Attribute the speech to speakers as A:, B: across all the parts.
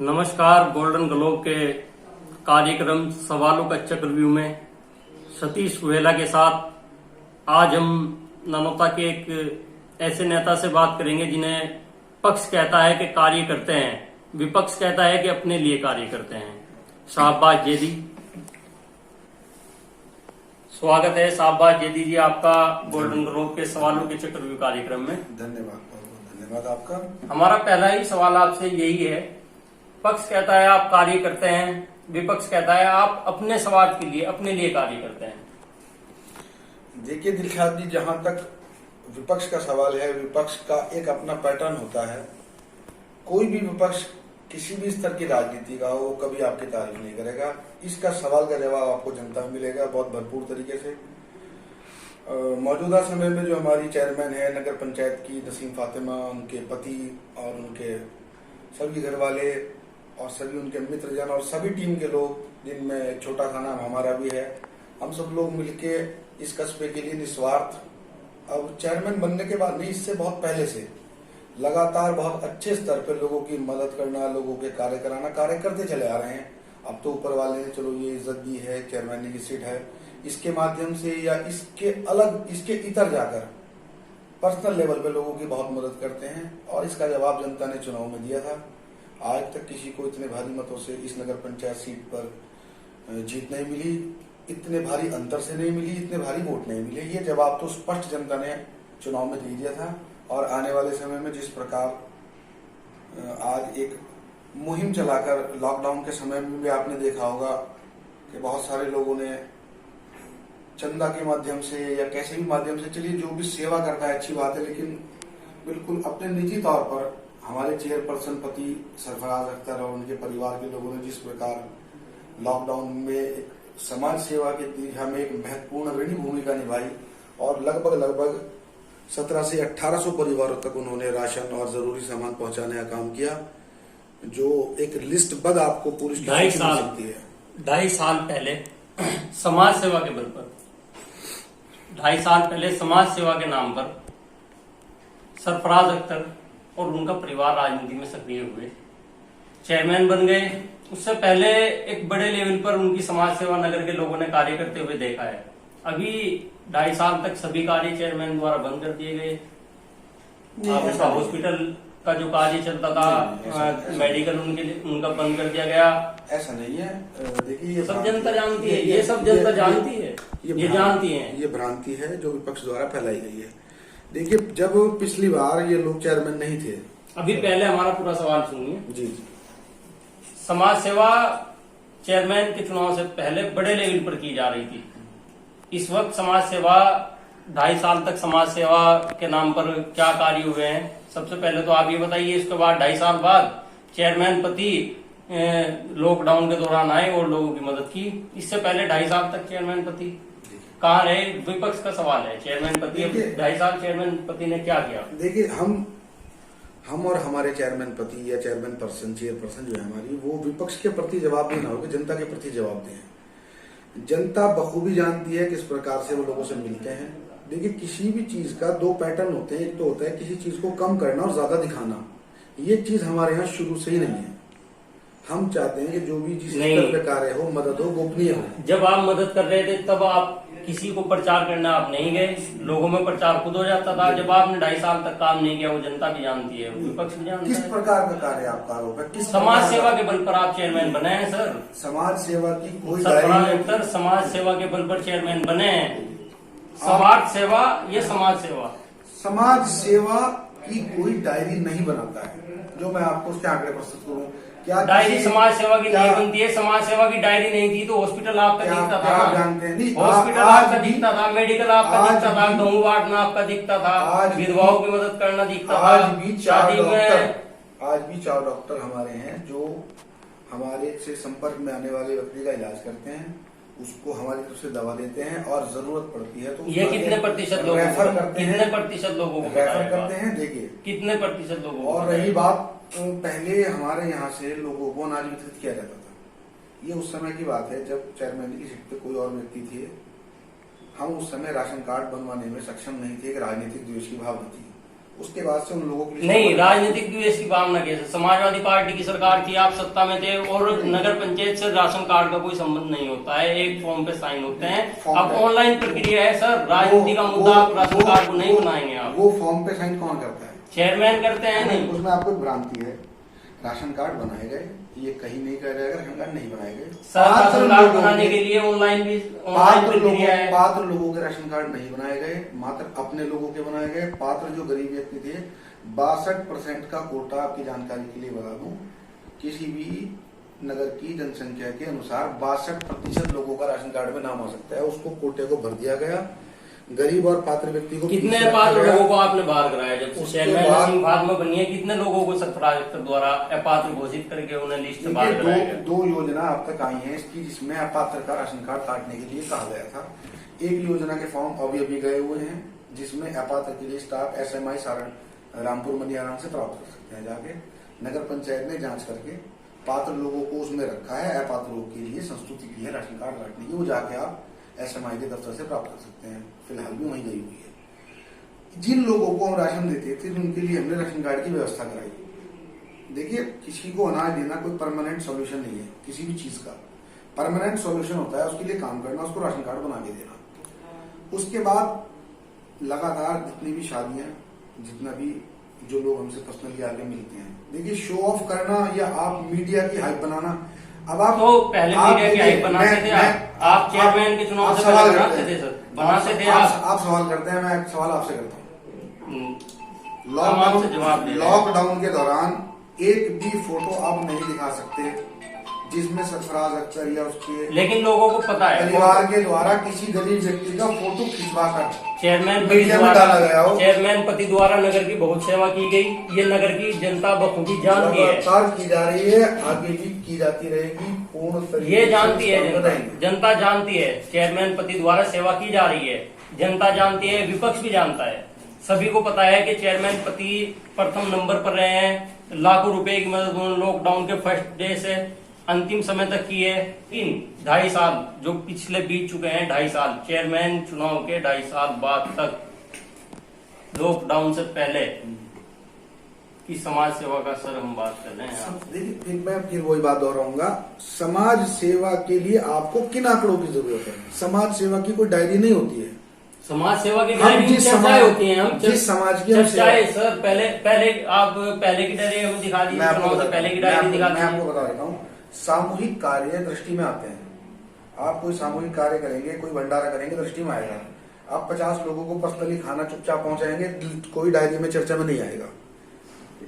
A: नमस्कार। Golden globe के कार्यक्रम सवालों का चक्रव्यूह में सतीश सुहेला के साथ आज हम ननौता के एक ऐसे नेता से बात करेंगे जिन्हें पक्ष कहता है कि कार्य करते हैं, विपक्ष कहता है कि अपने लिए कार्य करते हैं। शाहबाज जेदी, स्वागत है शाहबाज जेदी जी आपका गोल्डन ग्लोब के सवालों के चक्रव्यूह कार्यक्रम में।
B: धन्यवाद आपका।
A: हमारा पहला ही सवाल आपसे यही है, पक्ष कहता है आप कार्य करते हैं, विपक्ष कहता है आप अपने स्वार्थ के लिए, अपने लिए कार्य करते हैं।
B: देखिए दिलशाद जी, जहां तक विपक्ष का सवाल है, विपक्ष का एक अपना पैटर्न होता है। कोई भी विपक्ष किसी भी स्तर की राजनीति का हो, वो कभी आपकी तारीफ नहीं करेगा। इसका सवाल का जवाब आपको जनता में मिलेगा बहुत भरपूर तरीके से। मौजूदा समय में जो हमारी चेयरमैन है नगर पंचायत की, नसीम फातिमा, उनके पति और उनके सभी घर वाले और सभी उनके मित्रजन और सभी टीम के लोग, जिनमें एक छोटा सा नाम हमारा भी है, हम सब लोग मिलके इस कस्बे के लिए निस्वार्थ, अब चेयरमैन बनने के बाद नहीं, इससे बहुत पहले से लगातार बहुत अच्छे स्तर पर लोगों की मदद करना, लोगों के कार्य कराना, कार्य करते चले आ रहे हैं। अब तो ऊपर वाले ने चलो ये इज्जत दी है, चेयरमैन की सीट है, इसके माध्यम से या इसके अलग, इसके इतर जाकर पर्सनल लेवल पे लोगों की बहुत मदद करते हैं। और इसका जवाब जनता ने चुनाव में दिया था। आज तक किसी को इतने भारी मतों से इस नगर पंचायत सीट पर जीत नहीं मिली, इतने भारी अंतर से नहीं मिली, इतने भारी वोट नहीं मिले। ये जवाब तो स्पष्ट जनता ने चुनाव में दे दिया था। और आने वाले समय में जिस प्रकार आज एक मुहिम चलाकर, लॉकडाउन के समय में भी आपने देखा होगा कि बहुत सारे लोगों ने चंदा के माध्यम से या कैसे भी माध्यम से, चलिए जो भी सेवा करता है अच्छी बात है, लेकिन बिल्कुल अपने निजी तौर पर हमारे चेयरपर्सन पति सरफराज अख्तर और उनके परिवार के लोगों ने जिस प्रकार लॉकडाउन में एक समाज सेवा की दिशा में एक महत्वपूर्ण अग्रणी भूमिका निभाई और लगभग 1700 से 1800 परिवारों तक उन्होंने राशन और जरूरी सामान पहुंचाने का काम किया, जो एक लिस्टबद्ध आपको पुलिस की
A: ढाई साल पहले समाज सेवा के बल पर, 2.5 साल पहले समाज सेवा के नाम पर सरफराज अख्तर और उनका परिवार राजनीति में सक्रिय हुए, चेयरमैन बन गए। उससे पहले एक बड़े लेवल पर उनकी समाज सेवा नगर के लोगों ने कार्य करते हुए देखा है। अभी 2.5 साल तक सभी कार्य चेयरमैन द्वारा बंद कर दिए गए। आपका हॉस्पिटल का जो कार्य चलता था, मेडिकल उनका बंद कर दिया गया।
B: ऐसा नहीं है। देखिए ये
A: सब जनता जानती है, ये सब जनता जानती है, ये जानती है।
B: ये भ्रांति है जो विपक्ष द्वारा फैलाई गई है। देखिए जब पिछली बार ये लोग चेयरमैन नहीं थे,
A: अभी पहले हमारा पूरा सवाल सुनिए
B: जी।
A: समाज सेवा चेयरमैन के चुनाव से पहले बड़े लेवल पर की जा रही थी। इस वक्त समाज सेवा 2.5 साल तक समाज सेवा के नाम पर क्या कार्य हुए हैं, सबसे पहले तो आप ये बताइए। इसके बाद 2.5 साल बाद चेयरमैन पति लॉकडाउन के दौरान आए और लोगों की मदद की। इससे पहले 2.5 साल तक चेयरमैन पति कहाँ रहे? विपक्ष का सवाल है। चेयरमैन पति 2.5 साल चेयरमैन पति ने क्या किया?
B: देखिए हम और हमारे चेयरमैन पति या चेयरमैन पर्सन, चेयरपर्सन जो है हमारी, वो विपक्ष के प्रति जवाब देना होगा, जनता के प्रति जवाब दें। जनता बखूबी जानती है किस प्रकार से वो लोगों से मिलते हैं। देखिए किसी भी चीज का 2 पैटर्न होते हैं। एक तो होता है किसी चीज को कम करना और ज्यादा दिखाना। ये चीज हमारे यहाँ शुरू से ही नहीं है। हम चाहते हैं कि जो भी जिस स्तर पे कार्य हो, मदद हो, गोपनीय हो।
A: जब आप मदद कर रहे थे तब आप किसी को प्रचार करना आप नहीं गए, लोगों में प्रचार खुद हो जाता था। जब आपने 2.5 साल तक काम नहीं किया, वो जनता भी जानती है, विपक्ष भी जानता है।
B: किस प्रकार का कार्य आपका आरोप है? किस
A: समाज सेवा के बल पर आप चेयरमैन बने हैं सर।
B: समाज सेवा की कोई
A: सरफराज अख्तर समाज सेवा के बल पर चेयरमैन बने हैं। समाज सेवा, ये समाज सेवा,
B: समाज सेवा की कोई डायरी नहीं बनाता है। जो मैं आपको उसके आंकड़े प्रस्तुत करूं, क्या
A: डायरी समाज सेवा की नहीं बनती है? समाज सेवा की डायरी नहीं थी तो हॉस्पिटल आपका दिखता था, हॉस्पिटल आपका दिखता था, मेडिकल आपका दिखता था, गेहूं बांटना आपका दिखता था, विधवाओं की मदद करना दिखता था।
B: आज भी 4 डॉक्टर हमारे हैं जो हमारे से संपर्क में आने वाले व्यक्ति का इलाज करते हैं, उसको हमारी तरफ से दवा देते हैं और जरूरत पड़ती है तो
A: ये कितने प्रतिशत लोगों
B: रेफर करते हैं,
A: कितने प्रतिशत लोगों को
B: रेफर करते हैं। देखिए
A: कितने प्रतिशत लोगों को।
B: और रही बात, पहले हमारे यहाँ से लोगों को अनाज वितरित किया जाता था। ये उस समय की बात है जब चेयरमैन की सीट पे कोई और व्यक्ति थे। हम उस समय राशन कार्ड बनवाने में सक्षम नहीं थे, राजनीतिक द्वेष की भावना थी। उसके बाद से उन लोगों की
A: नहीं, राजनीतिक द्वेष की भावना कैसे? समाजवादी पार्टी की सरकार थी, आप सत्ता में थे, और नगर पंचायत से राशन कार्ड का कोई संबंध नहीं होता है, एक फॉर्म पे साइन होते हैं। अब ऑनलाइन प्रक्रिया है सर, राजनीति का मुद्दा, आप राशन कार्ड को नहीं बनाएंगे। आप
B: वो फॉर्म पे साइन कौन करता है?
A: चेयरमैन करते हैं। नहीं,
B: उसमें आपको भ्रांति है। राशन कार्ड बनाए गए, ये कहीं नहीं कह जाएगा राशन कार्ड नहीं बनाए गए।
A: सर राशन कार्ड बनाने के लिए ऑनलाइन भी प्रक्रिया है।
B: पात्र लोगों के राशन कार्ड नहीं बनाए गए, मात्र अपने लोगों के बनाए गए। पात्र जो गरीब व्यक्ति थे, 62% का कोटा, आपकी जानकारी के लिए बता दूं, किसी भी नगर की जनसंख्या के अनुसार 62% लोगों का राशन कार्ड में नाम हो सकता है। उसको कोटे को भर दिया गया। गरीब और पात्र व्यक्ति को
A: कितने पात्र लोगों को आपने बाहर कराया? जब चेयरमैन बाद में बनी है, कितने लोगों को सरफराज अख्तर द्वारा अपात्र घोषित करके उन्हें लिस्ट से बाहर कराया गया?
B: दो योजना अब तक आई है इसकी, जिसमें अपात्र का राशन कार्ड काटने के लिए कहा गया था। एक योजना के फॉर्म अभी गए हुए हैं, जिसमें अपात्र के लिए स्टाफ SMI सारण रामपुर मनियाराम से प्राप्त कर सकते हैं। जाके नगर पंचायत ने जांच करके पात्र लोगों को उसमें रखा है। अपात्रों के लिए संस्तुति की है राशन कार्ड काटने की, वो जाके आप SMI के दफ्तर से प्राप्त कर सकते हैं। फिलहाल भी वहीं गई हुई है। जिन लोगों को हम राशन देते थे, उनके लिए हमने राशन कार्ड की व्यवस्था कराई। देखिए, किसी को अनाज देना कोई परमानेंट सॉल्यूशन नहीं है। किसी भी चीज का परमानेंट सॉल्यूशन होता है उसके लिए काम करना, उसको राशन कार्ड बना के देना। उसके बाद लगातार जितनी भी शादियां, जितना भी जो लोग हमसे पर्सनली आगे मिलते हैं, देखिए, शो ऑफ करना या आप मीडिया की हाइप बनाना। अब आप
A: तो पहले मीडिया की हाइप बनाते थे, आप चेयरमैन के चुनाव से पहले बनाते थे सर, बनाते थे
B: आप सवाल करते हैं, मैं एक सवाल आपसे करता हूँ। लॉकडाउन के दौरान एक भी फोटो आप नहीं दिखा सकते जिसमें सरफराज अख्तर या उसके,
A: लेकिन लोगों को पता है
B: परिवार के द्वारा किसी गरीब व्यक्ति का फोटो खिंचवाकर
A: चेयरमैन पति द्वारा नगर की बहुत सेवा की गई। ये नगर की जनता बखूबी जानती है,
B: की जा रही है, आगे भी की जाती रहेगी। पूर्ण
A: ये जानती है जनता जानती है, चेयरमैन पति द्वारा सेवा की जा रही है। जनता जानती है, विपक्ष भी जानता है, सभी को पता है कि चेयरमैन पति प्रथम नंबर पर रहे हैं। लाखों रुपए की मदद उन्होंने लॉकडाउन के फर्स्ट डे से अंतिम समय तक की है। 2.5 साल जो पिछले बीत चुके हैं, 2.5 साल चेयरमैन चुनाव के 2.5 साल बाद तक, लॉकडाउन से पहले की समाज सेवा का सर हम बात कर रहे हैं।
B: देखिए, मैं फिर वही बात दोहराऊंगा, समाज सेवा के लिए आपको किन आंकड़ों की जरूरत है? समाज सेवा की कोई डायरी नहीं होती है।
A: समाज सेवा की डायरी चर्चाएं होती हैं। हम
B: जिस समाज की
A: चर्चाएं सर, पहले आप पहले की डायरी हमें दिखा दीजिए, पहले की डायरी दिखा दीजिए।
B: मैं आपको बता देता हूँ, सामूहिक कार्य दृष्टि में आते हैं। आप कोई सामूहिक कार्य करेंगे, कोई भंडारा करेंगे, दृष्टि में आएगा। आप 50 लोगों को पर्सनली खाना चुपचाप पहुंचाएंगे, कोई डायरी में चर्चा में नहीं आएगा।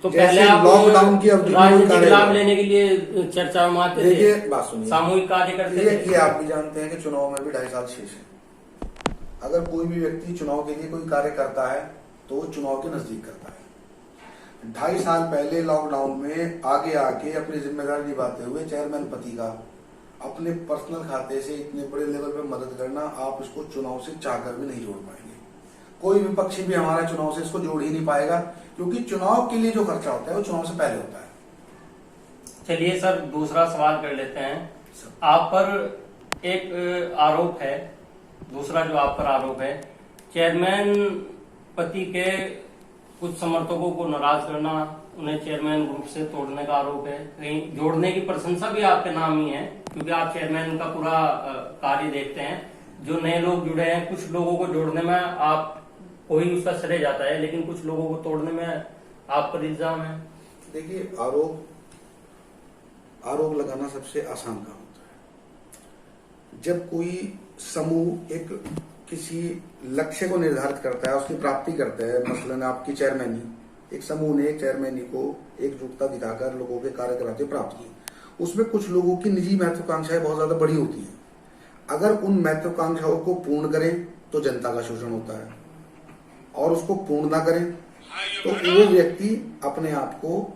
A: तो पहले आप
B: लॉकडाउन की अवधि
A: राजनीतिक लाभ लेने के लिए चर्चा में आते थे।
B: देखिए, बात सुनिए,
A: सामूहिक कार्य करते थे।
B: ये आप भी जानते हैं कि चुनाव में भी 2.5 साल शेष है। अगर कोई भी व्यक्ति चुनाव के लिए कोई कार्य करता है तो वो चुनाव के नजदीक करता है। 2.5 साल पहले लॉकडाउन में आगे आके अपनी जिम्मेदारी निभाते हुए चेयरमैन पति का अपने पर्सनल खाते से इतने बड़े लेवल पे मदद करना, आप इसको चुनाव से चाहकर भी नहीं जोड़ पाएंगे। कोई विपक्षी भी हमारा चुनाव से इसको जोड़ ही नहीं पाएगा, क्योंकि चुनाव के लिए जो खर्चा होता है वो चुनाव से पहले होता है।
A: चलिए सर, दूसरा सवाल कर लेते हैं। आप पर एक आरोप है, दूसरा जो आप पर आरोप है, चेयरमैन पति के कुछ समर्थकों को नाराज करना, उन्हें चेयरमैन ग्रुप से तोड़ने का आरोप है। कहीं जोड़ने की प्रशंसा भी आपके नाम ही है, क्योंकि आप चेयरमैन का पूरा कार्य देखते हैं। जो नए लोग जुड़े हैं, कुछ लोगों को जोड़ने में आप कोई उसका श्रेय जाता है, लेकिन कुछ लोगों को तोड़ने में आप पर इल्जाम है।
B: देखिए, आरोप लगाना सबसे आसान काम होता है। जब कोई समूह एक किसी लक्ष्य को निर्धारित करता है, उसकी प्राप्ति करता है, मसलन आपकी चेयरमैनी, एक समूह ने चेयरमैनी को एकजुटता दिखाकर लोगों के कार्य कराते प्राप्त की। उसमें कुछ लोगों की निजी महत्वाकांक्षाएं बहुत ज्यादा बड़ी होती हैं। अगर उन महत्वाकांक्षाओं को पूर्ण करें तो जनता का शोषण होता है, और उसको पूर्ण ना करें तो वो व्यक्ति अपने आप को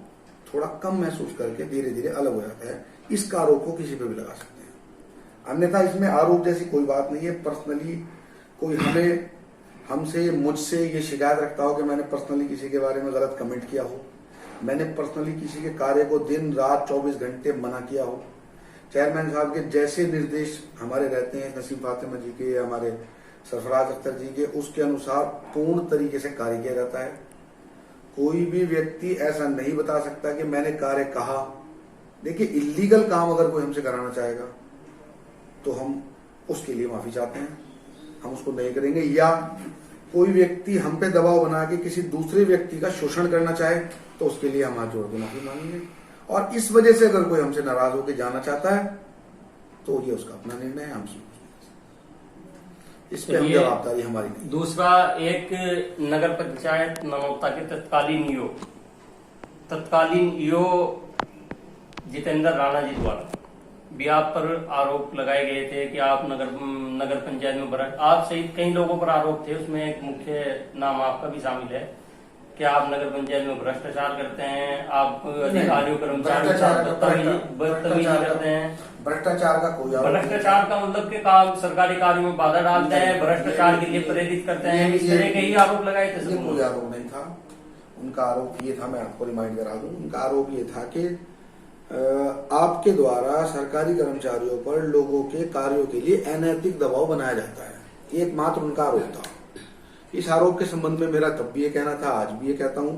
B: थोड़ा कम महसूस करके धीरे धीरे अलग हो जाता है। इस आरोप को किसी पे भी लगा सकते हैं, अन्यथा इसमें आरोप जैसी कोई बात नहीं है। पर्सनली कोई हमसे मुझसे ये शिकायत रखता हो कि मैंने पर्सनली किसी के बारे में गलत कमेंट किया हो, मैंने पर्सनली किसी के कार्य को दिन रात 24 घंटे मना किया हो, चेयरमैन साहब के जैसे निर्देश हमारे रहते हैं, नसीम फातिमा जी के, हमारे सरफराज अख्तर जी के, उसके अनुसार पूर्ण तरीके से कार्य किया जाता है। कोई भी व्यक्ति ऐसा नहीं बता सकता कि मैंने कार्य कहा। देखिए, इलीगल काम अगर कोई हमसे कराना चाहेगा तो हम उसके लिए माफी चाहते हैं, हम उसको नहीं करेंगे। या कोई व्यक्ति हम पे दबाव बना के किसी दूसरे व्यक्ति का शोषण करना चाहे तो उसके लिए हम हाथ जोड़ के माफी मांगेंगे। और इस वजह से अगर कोई हमसे नाराज होकर जाना चाहता है तो ये उसका अपना निर्णय है, हमसे इस पे हम जवाबदारी हमारी नहीं।
A: दूसरा, एक नगर पंचायत ननौता के तत्कालीन ईओ जितेंद्र राणा जी द्वारा भी आप पर आरोप लगाए गए थे कि आप नगर पंचायत में भ्रष्ट, आप सहित कई लोगों पर आरोप थे, उसमें एक मुख्य नाम आपका भी शामिल है कि आप नगर पंचायत में भ्रष्टाचार करते हैं, आप अधिकारियों कर्मचारियों के साथ बदतमीजी करते हैं।
B: भ्रष्टाचार का कोई
A: भ्रष्टाचार का मतलब कि काम सरकारी कार्यों में बाधा डालते हैं, भ्रष्टाचार के लिए प्रेरित करते हैं, इस तरह के ही आरोप लगाए थे।
B: कोई आरोप नहीं था। उनका आरोप ये था, मैं आपको रिमाइंड करा दूं, उनका आरोप ये था कि आपके द्वारा सरकारी कर्मचारियों पर लोगों के कार्यों के लिए अनैतिक दबाव बनाया जाता है। एकमात्र उनका आरोप था। इस आरोप के संबंध में मेरा तब भी ये कहना था, आज भी ये कहता हूं,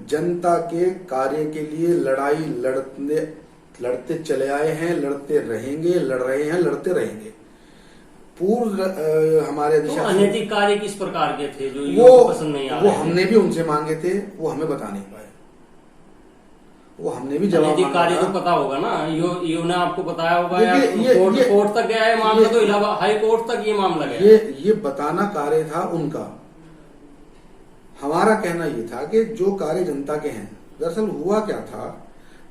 B: जनता के कार्य के लिए लड़ाई लड़ते चले आए हैं, लड़ते रहेंगे, लड़ रहे हैं, लड़ते रहेंगे। पूर्व हमारे
A: तो अनैतिक कार्य किस प्रकार के थे जो वो पसंद नहीं आ रहे?
B: वो हमने भी उनसे मांगे थे, वो हमें बता नहीं पाए। वो हमने भी जवाब
A: अनैतिक कार्य तो पता होगा ना, ईओ ने आपको बताया होगा या कोर्ट तक गया है मामला, तो इलाहाबाद हाई कोर्ट तक ये मामला गया।
B: ये बताना कार्य था उनका। हमारा कहना ये था कि जो कार्य जनता के हैं, दरअसल हुआ क्या था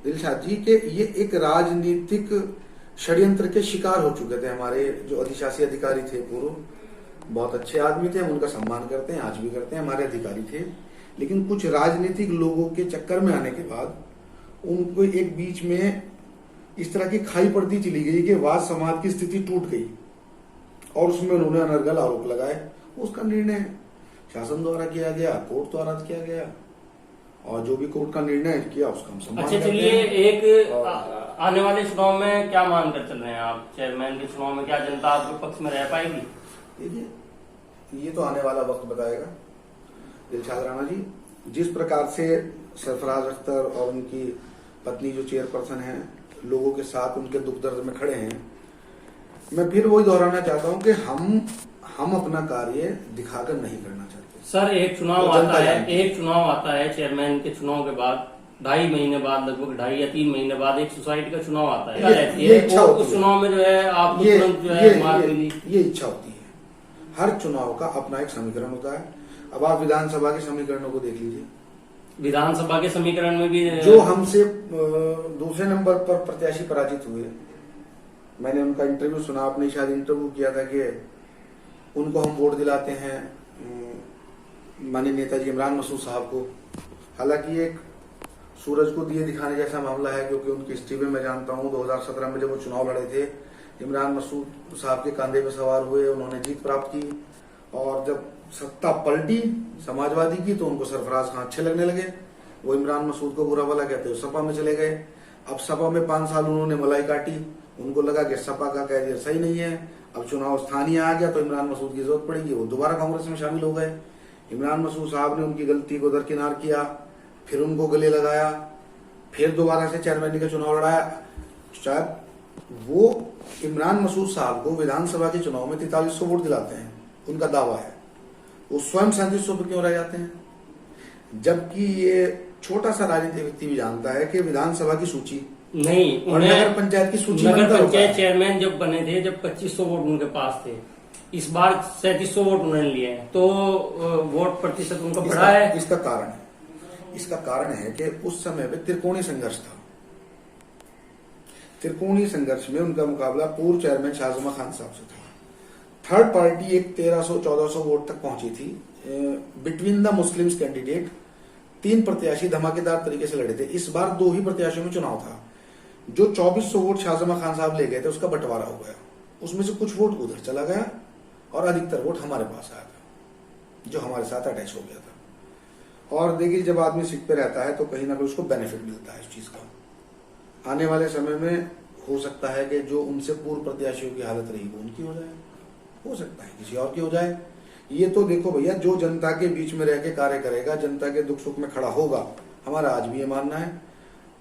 B: दिलशाद जी के ये एक राजनीतिक षड्यंत्र के शिकार हो चुके थे। हमारे जो अधिशासी अधिकारी थे पूर्व, बहुत अच्छे आदमी थे, हम उनका सम्मान करते हैं, आज भी करते हैं, हमारे अधिकारी थे। लेकिन कुछ राजनीतिक लोगों के चक्कर में आने के बाद उनको एक बीच में इस तरह की खाई पड़ती चली गई कि वाद समाज की स्थिति टूट गई और उसमें उन्होंने अनर्गल आरोप लगाए। उसका निर्णय शासन द्वारा किया गया, कोर्ट द्वारा किया गया, और जो भी कोर्ट का निर्णय किया उसका हम सम्मान करते हैं।
A: अच्छा, चलिए, एक आने वाले चुनाव में क्या मान कर चल रहे हैं आप? चेयरमैन के चुनाव में क्या जनता आपके पक्ष में रह पाएगी?
B: देखिए, ये तो आने वाला वक्त बताएगा दिलशाद राणा जी। जिस प्रकार से सरफराज अख्तर और उनकी पत्नी जो चेयरपर्सन है लोगों के साथ उनके दुख दर्द में खड़े हैं, मैं फिर वही दोहराना चाहता हूं कि हम अपना कार्य दिखाकर नहीं करना चाहते।
A: सर, एक चुनाव आता है चेयरमैन के चुनाव के बाद 2.5 महीने बाद, लगभग 2.5 या 3 महीने बाद एक सोसाइटी का चुनाव आता है। उस चुनाव में जो है आपको तुरंत जो है मार मिली,
B: ये इच्छा होती है। हर चुनाव का अपना एक समीकरण होता है। अब आप विधानसभा के समीकरणों को देख लीजिए।
A: विधानसभा के समीकरण में भी
B: जो हमसे दूसरे नंबर पर प्रत्याशी पराजित हुए, मैंने उनका इंटरव्यू सुना, आपने शायद इंटरव्यू किया था कि उनको हम वोट दिलाते हैं माननीय नेताजी इमरान मसूद साहब को। हालांकि एक सूरज को दिए दिखाने जैसा मामला है, क्योंकि उनकी हिस्ट्री में मैं जानता हूं 2017 में जब वो चुनाव लड़े थे, इमरान मसूद साहब के कंधे पर सवार हुए, उन्होंने जीत प्राप्त की, और जब सत्ता पलटी समाजवादी की तो उनको सरफराज खान अच्छे लगने लगे। वो इमरान मसूद को बुरा भला कहते हुए सपा में चले गए। अब सपा में 5 साल उन्होंने मलाई काटी, उनको लगा कि सपा का कैरियर सही नहीं है। अब चुनाव स्थानीय आ गया तो इमरान मसूद की जरूरत पड़ेगी, वो दोबारा कांग्रेस में शामिल हो गए। इमरान मसूद साहब ने उनकी गलती को दरकिनार किया, फिर उनको गले लगाया, फिर दोबारा से चेयरमैन का चुनाव लड़ाया। शायद वो इमरान मसूद साहब को विधानसभा के चुनाव में 4300 वोट दिलाते हैं, उनका दावा है। वो स्वयं 3700 पर क्यों रह जाते हैं? जबकि ये छोटा सा राजनीतिक व्यक्ति भी जानता है कि विधानसभा की सूची
A: नहीं,
B: और नगर पंचायत की सूची,
A: नगर पंचायत चेयरमैन जब बने थे, जब 2500 वोट उनके पास थे, इस बार 3700 वोट उन्होंने लिए हैं, तो वोट प्रतिशत उनका बढ़ा है।
B: इसका कारण है कि उस समय पे त्रिकोणीय संघर्ष था। त्रिकोणीय संघर्ष में उनका मुकाबला पूर्व चेयरमैन शाहजमा खान साहब से था। थर्ड पार्टी एक 1300-1400 वोट तक पहुंची थी। बिटवीन द मुस्लिम्स कैंडिडेट 3 प्रत्याशी धमाकेदार तरीके से लड़े थे। इस बार 2 ही प्रत्याशियों में चुनाव था। जो 2400 वोट शाहजमा खान साहब ले गए थे उसका बंटवारा हो गया, उसमें से कुछ वोट उधर चला गया और अधिकतर वोट हमारे पास आया था, जो हमारे साथ अटैच हो गया था। और देखिए, जब आदमी सीट पे रहता है तो कहीं ना कहीं उसको बेनिफिट मिलता है इस चीज का। आने वाले समय में हो सकता है कि जो उनसे पूर्व प्रत्याशियों की हालत रही वो उनकी हो जाए, हो सकता है किसी और की हो जाए, ये तो देखो भैया, जो जनता के बीच में रह के कार्य करेगा, जनता के दुख सुख में खड़ा होगा, हमारा आज भी ये मानना है।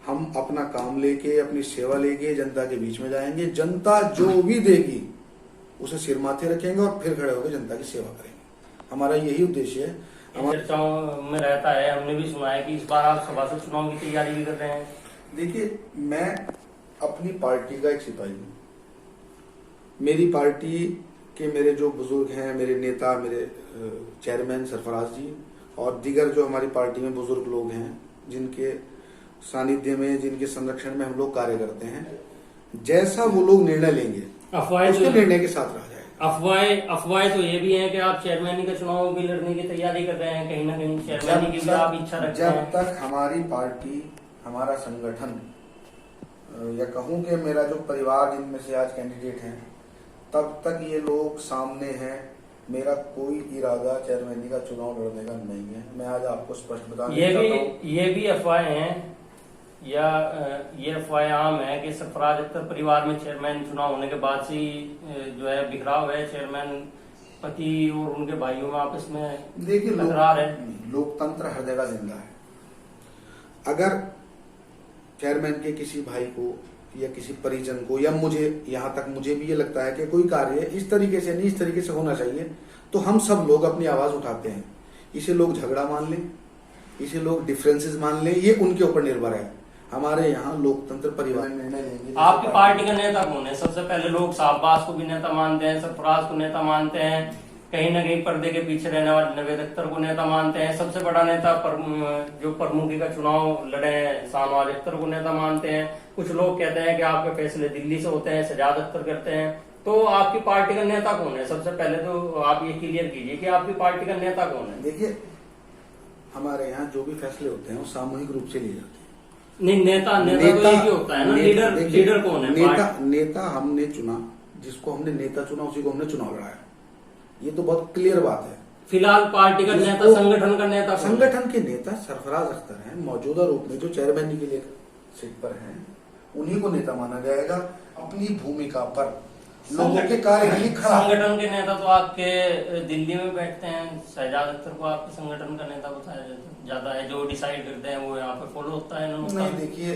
B: हम अपना काम लेके, अपनी सेवा लेके जनता के बीच में जाएंगे, जनता जो भी देगी उसे सिर माथे रखेंगे और फिर खड़े होकर जनता की सेवा करेंगे। हमारा यही उद्देश्य है।
A: चर्चाओं में रहता है, हमने भी सुना है कि इस बार आप सभासद चुनाव की तैयारी भी कर रहे हैं।
B: देखिए, मैं अपनी पार्टी का एक सिपाही हूँ। मेरी पार्टी के मेरे जो बुजुर्ग हैं, मेरे नेता, मेरे चेयरमैन सरफराज जी और दीगर जो हमारी पार्टी में बुजुर्ग लोग हैं, जिनके सानिध्य में, जिनके संरक्षण में हम लोग कार्य करते हैं, जैसा वो लोग निर्णय लेंगे उसके निर्णय के साथ रहा जाएगा।
A: अफवाहें तो ये भी हैं कि आप चेयरमैनी का चुनाव भी लड़ने की तैयारी कर रहे हैं, कहीं ना कहीं चेयरमैनी की भी आप इच्छा रखते हैं।
B: जब तक हमारी पार्टी, हमारा संगठन, या कहूं कि मेरा जो परिवार जिनमें से आज कैंडिडेट हैं, तब तक ये लोग सामने हैं, मेरा कोई इरादा चेयरमैनी का चुनाव लड़ने का नहीं है। मैं आज आपको स्पष्ट बताना चाहता हूं।
A: ये भी अफवाहें हैं, या ये अफवाहें आम है कि सरफराज अख्तर परिवार में चेयरमैन चुनाव होने के बाद से जो है बिखराव है, चेयरमैन पति और उनके भाइयों में आपस में
B: देखिए,
A: तकरार है।
B: लोकतंत्र हर जगह जिंदा है। अगर चेयरमैन के किसी भाई को या किसी परिजन को, या मुझे, यहाँ तक मुझे भी ये लगता है कि कोई कार्य इस तरीके से नहीं, इस तरीके से होना चाहिए, तो हम सब लोग अपनी आवाज उठाते हैं। इसे लोग झगड़ा मान लें, इसे लोग डिफरेंसेस मान लें, ये उनके ऊपर निर्भर है। हमारे यहाँ लोकतंत्र परिवार निर्णय लेंगे।
A: आपकी पार्टी का नेता कौन है? सबसे पहले लोग शाहबाज को भी नेता मानते हैं, सरफराज को नेता मानते हैं, कहीं ना कहीं पर्दे के पीछे रहने वाले नवेद अख्तर को नेता मानते हैं। सबसे बड़ा नेता जो प्रमुखी का चुनाव लड़े हैं, शाहनवाज अख्तर को नेता मानते हैं। कुछ लोग कहते हैं कि आपके फैसले दिल्ली से होते हैं, सजाद अख्तर करते हैं। तो आपकी पार्टी का नेता कौन है? सबसे पहले तो आप ये क्लियर कीजिए कि आपकी पार्टी का नेता कौन है।
B: देखिए, हमारे यहाँ जो भी फैसले होते हैं वो सामूहिक रूप से लिए जाते हैं।
A: नहीं, नेता तो एक ही होता है ना। लीडर कौन है?
B: नेता हमने चुना, जिसको हमने नेता चुना उसी को हमने चुनाव लड़ाया। ये तो बहुत क्लियर बात है।
A: फिलहाल पार्टी का नेता, संगठन का नेता,
B: संगठन के नेता सरफराज अख्तर हैं, मौजूदा रूप में जो चेयरमैन के लिए सीट पर हैं, उन्हीं को नेता माना जाएगा। अपनी भूमिका पर लोगों के कार्य के लिए खड़ा।
A: संगठन के नेता तो आपके दिल्ली में बैठते हैं, शहजाद अख्तर को आपके संगठन का नेता बताया जाता है, जो डिसाइड करते हैं वो यहाँ पे फॉलो होता है।
B: नहीं, देखिए,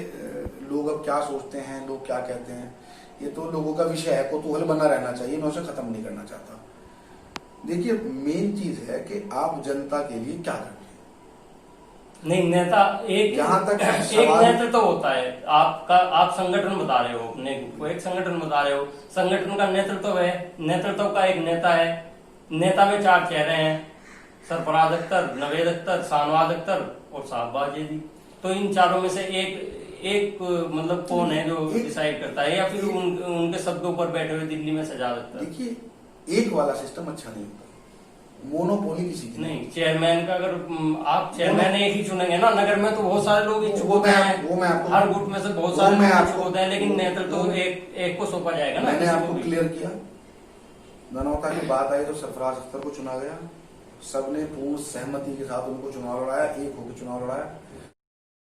B: लोग अब क्या सोचते हैं, लोग क्या कहते हैं, ये तो लोगों का विषय है, कौतूहल बना रहना चाहिए। मैं उसे खत्म नहीं करना चाहता। देखिए, मेन चीज है कि आप जनता के लिए क्या कर रहे हैं।
A: नहीं, नेता एक नेतृत्व तो होता है आपका। आप संगठन बता रहे हो, अपने को एक संगठन बता रहे हो, संगठन का नेतृत्व है, नेतृत्व का एक नेता है। नेता में 4 चेहरे हैं, सरफराज अख्तर, नवेद अख्तर, शाहनवाज अख्तर और शाहबाज जी। तो इन चारों में से एक मतलब कौन है जो डिसाइड करता है, या फिर उनके शब्दों पर बैठे हुए दिल्ली में सजाद अख्तर?
B: देखिए, एक वाला सिस्टम अच्छा नहीं होता, मोनोपोली किसी की
A: नहीं। चेयरमैन का अगर आप चेयरमैन एक ही चुनेंगे ना, नगर में तो बहुत सारे लोग इच्छुक होते हैं, हर गुट में से बहुत सारे लोग इच्छुक होते हैं, लेकिन नेतृत्व तो एक को सौंपा जाएगा ना।
B: मैंने आपको क्लियर किया, धनौता की बात आई तो सरफराज अख्तर को चुना गया, सबने पूर्ण सहमति के साथ उनको चुनाव लड़ाया, एक होकर चुनाव लड़ाया।